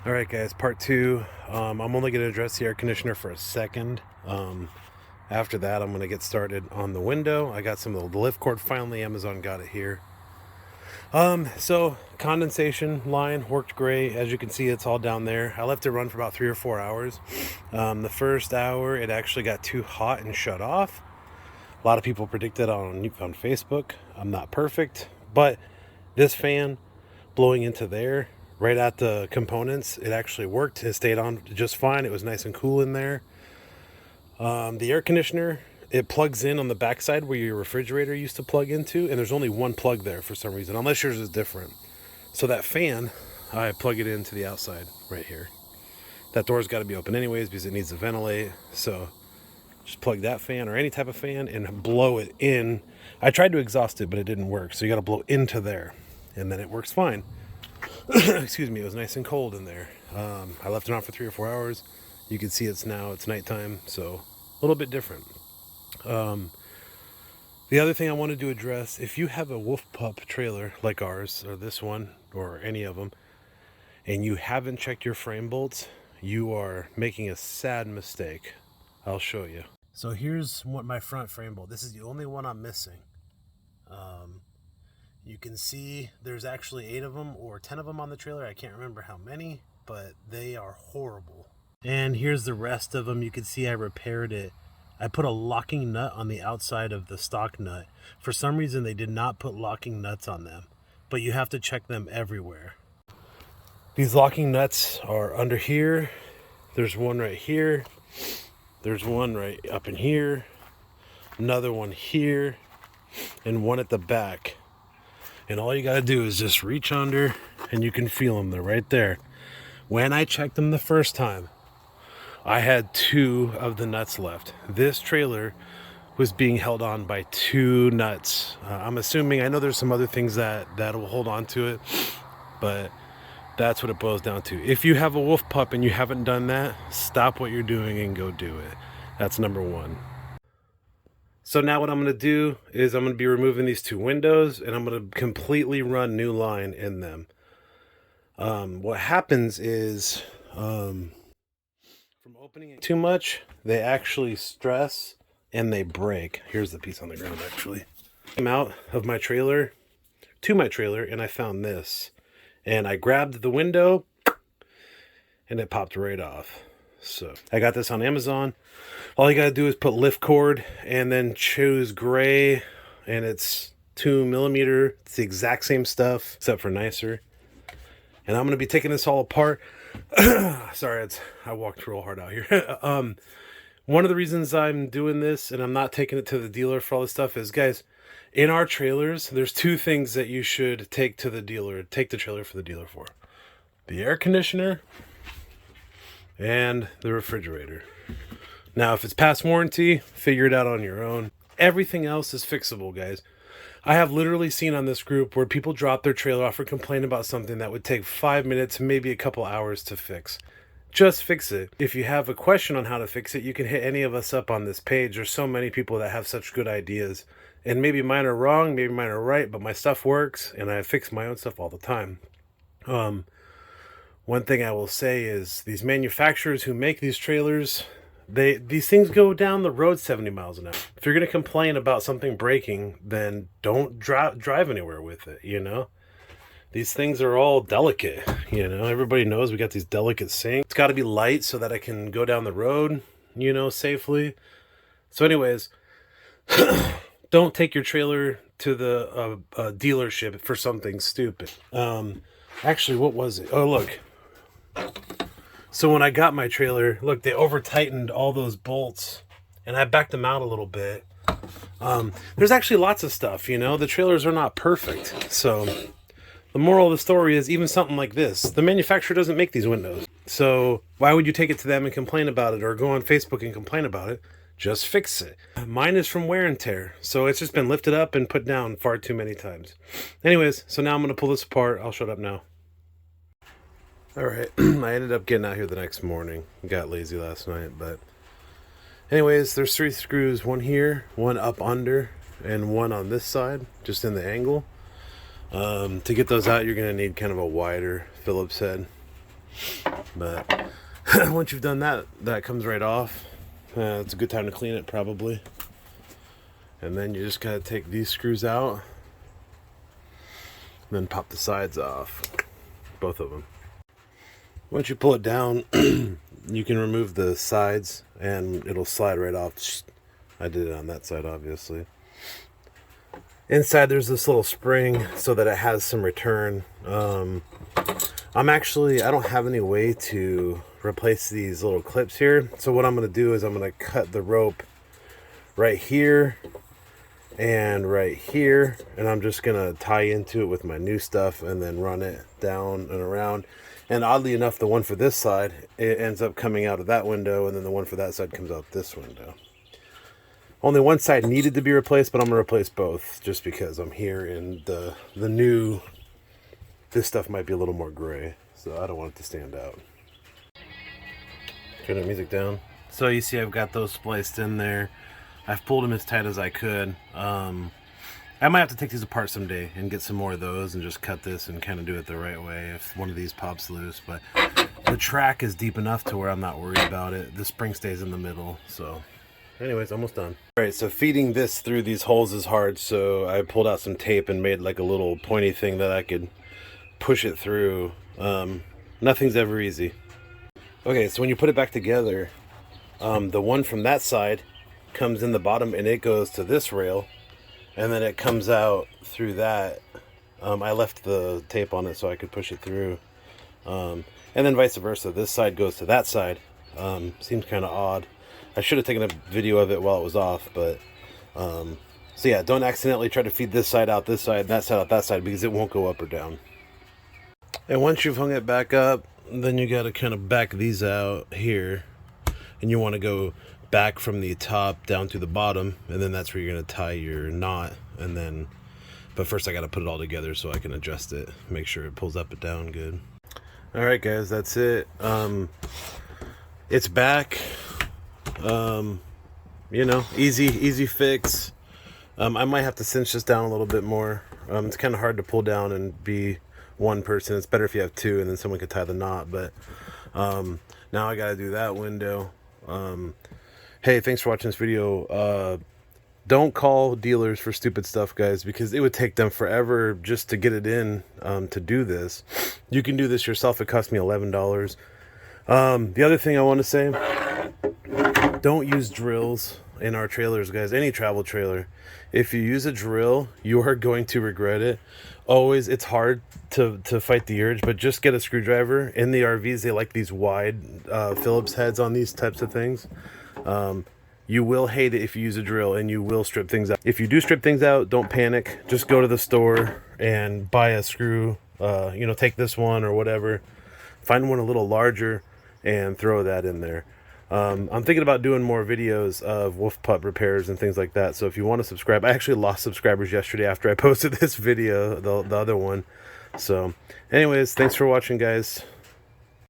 All right, guys, part two. I'm only going to address the air conditioner for a second. After that, I'm going to get started on the window. I got some of the lift cord. Finally, Amazon got it here. So condensation line worked great. As you can see, it's all down there. I left it run for about 3 or 4 hours. The first hour, it actually got too hot and shut off. A lot of people predicted on Facebook. I'm not perfect, but this fan blowing into there right at the components, it actually worked. It stayed on just fine. It was nice and cool in there. The air conditioner, it plugs in on the backside where your refrigerator used to plug into, and there's only one plug there for some reason, unless yours is different. So that fan, I plug it into the outside right here. That door's got to be open anyways because it needs to ventilate. So just plug that fan or any type of fan and blow it in. I tried to exhaust it, but it didn't work. So you got to blow into there, and then it works fine. Excuse me, it was nice and cold in there. I left it on for 3 or 4 hours. You can see it's nighttime, so a little bit different. The other thing I wanted to address, if you have a Wolf Pup trailer like ours, or this one, or any of them, and you haven't checked your frame bolts, you are making a sad mistake. I'll show you. So here's what my front frame bolt. This is the only one I'm missing. You can see there's actually 8 of them or 10 of them on the trailer. I can't remember how many, but they are horrible. And here's the rest of them. You can see I repaired it. I put a locking nut on the outside of the stock nut. For some reason, they did not put locking nuts on them, but you have to check them everywhere. These locking nuts are under here. There's one right here. There's one right up in here. Another one here. And one at the back. And all you gotta do is just reach under and you can feel them. They're right there. When I checked them the first time, I had 2 of the nuts left. This trailer was being held on by 2 nuts. I'm assuming, I know there's some other things that will hold on to it, but that's what it boils down to. If you have a Wolf Pup and you haven't done that, stop what you're doing and go do it. That's number 1. So now what I'm going to do is I'm going to be removing these 2 windows and I'm going to completely run new line in them. What happens is from opening it too much, they actually stress and they break. Here's the piece on the ground actually. I came out of my trailer to my trailer and I found this. And I grabbed the window and it popped right off. So I got this on Amazon. All you gotta do is put lift cord and then choose gray, and it's 2mm. It's the exact same stuff except for nicer. And I'm gonna be taking this all apart. Sorry, I walked real hard out here. One of the reasons I'm doing this and I'm not taking it to the dealer for all this stuff is, guys, in our trailers, there's 2 things that you should take to the dealer, take the trailer for the dealer for: the air conditioner and the refrigerator. Now, if it's past warranty, figure it out on your own. Everything else is fixable, guys. I have literally seen on this group where people drop their trailer off or complain about something that would take 5 minutes, maybe a couple hours to fix. Just fix it. If you have a question on how to fix it, you can hit any of us up on this page. There's so many people that have such good ideas. And maybe mine are wrong, maybe mine are right, but my stuff works, and I fix my own stuff all the time. One thing I will say is these manufacturers who make these trailers, these things go down the road 70 miles an hour. If you're going to complain about something breaking, then don't drive anywhere with it, you know? These things are all delicate, you know? Everybody knows we got these delicate sinks. It's got to be light so that I can go down the road, you know, safely. So anyways, don't take your trailer to the dealership for something stupid. Actually, what was it? Oh, look. So when I got my trailer, look, they over-tightened all those bolts, and I backed them out a little bit. There's actually lots of stuff, you know? The trailers are not perfect. So the moral of the story is, even something like this, the manufacturer doesn't make these windows. So why would you take it to them and complain about it, or go on Facebook and complain about it? Just fix it. Mine is from wear and tear, so it's just been lifted up and put down far too many times. Anyways, so now I'm going to pull this apart. I'll shut up now. Alright, I ended up getting out here the next morning. Got lazy last night, but anyways, there's 3 screws, one here, one up under, and one on this side, just in the angle. To get those out, you're going to need kind of a wider Phillips head. But once you've done that, that comes right off. It's a good time to clean it probably. And then you just gotta take these screws out, and then pop the sides off, both of them. Once you pull it down, you can remove the sides and it'll slide right off. I did it on that side, obviously. Inside there's this little spring so that it has some return. I don't have any way to replace these little clips here. So what I'm gonna do is I'm gonna cut the rope right here and right here, and I'm just gonna tie into it with my new stuff and then run it down and around. And oddly enough, the one for this side, it ends up coming out of that window, and then the one for that side comes out this window. Only one side needed to be replaced, but I'm gonna replace both just because I'm here, and the new, this stuff might be a little more gray, so I don't want it to stand out. Turn the music down. So you see I've got those spliced in there. I've pulled them as tight as I could. I might have to take these apart someday and get some more of those and just cut this and kind of do it the right way if one of these pops loose. But the track is deep enough to where I'm not worried about it. The spring stays in the middle. So anyways, almost done. All right, so feeding this through these holes is hard. So I pulled out some tape and made like a little pointy thing that I could push it through. Nothing's ever easy. Okay, so when you put it back together, the one from that side comes in the bottom and it goes to this rail, and then it comes out through that. I left the tape on it so I could push it through, and then vice versa. This side goes to that side. Seems kind of odd. I should have taken a video of it while it was off, but so yeah, don't accidentally try to feed this side out this side, that side out that side, because it won't go up or down. And once you've hung it back up, then you got to kind of back these out here, and you want to go back from the top down to the bottom, and then that's where you're going to tie your knot. And then, but first I got to put it all together so I can adjust it, make sure it pulls up and down good. All right guys, that's it. It's back. You know, easy fix. I might have to cinch this down a little bit more. It's kind of hard to pull down and be one person. It's better if you have two and then someone could tie the knot. But now I got to do that window. Hey, thanks for watching this video. Don't call dealers for stupid stuff, guys, because it would take them forever just to get it in to do this. You can do this yourself. It cost me $11. The other thing I want to say, don't use drills in our trailers, guys. Any travel trailer. If you use a drill, you are going to regret it. Always, it's hard to fight the urge, but just get a screwdriver. In the RVs, they like these wide Phillips heads on these types of things. You will hate it if you use a drill, and you will strip things out. If you do strip things out, don't panic. Just go to the store and buy a screw. You know, take this one or whatever. Find one a little larger and throw that in there. I'm thinking about doing more videos of wolf pup repairs and things like that. So if you want to subscribe, I actually lost subscribers yesterday after I posted this video, the other one. So anyways, thanks for watching, guys.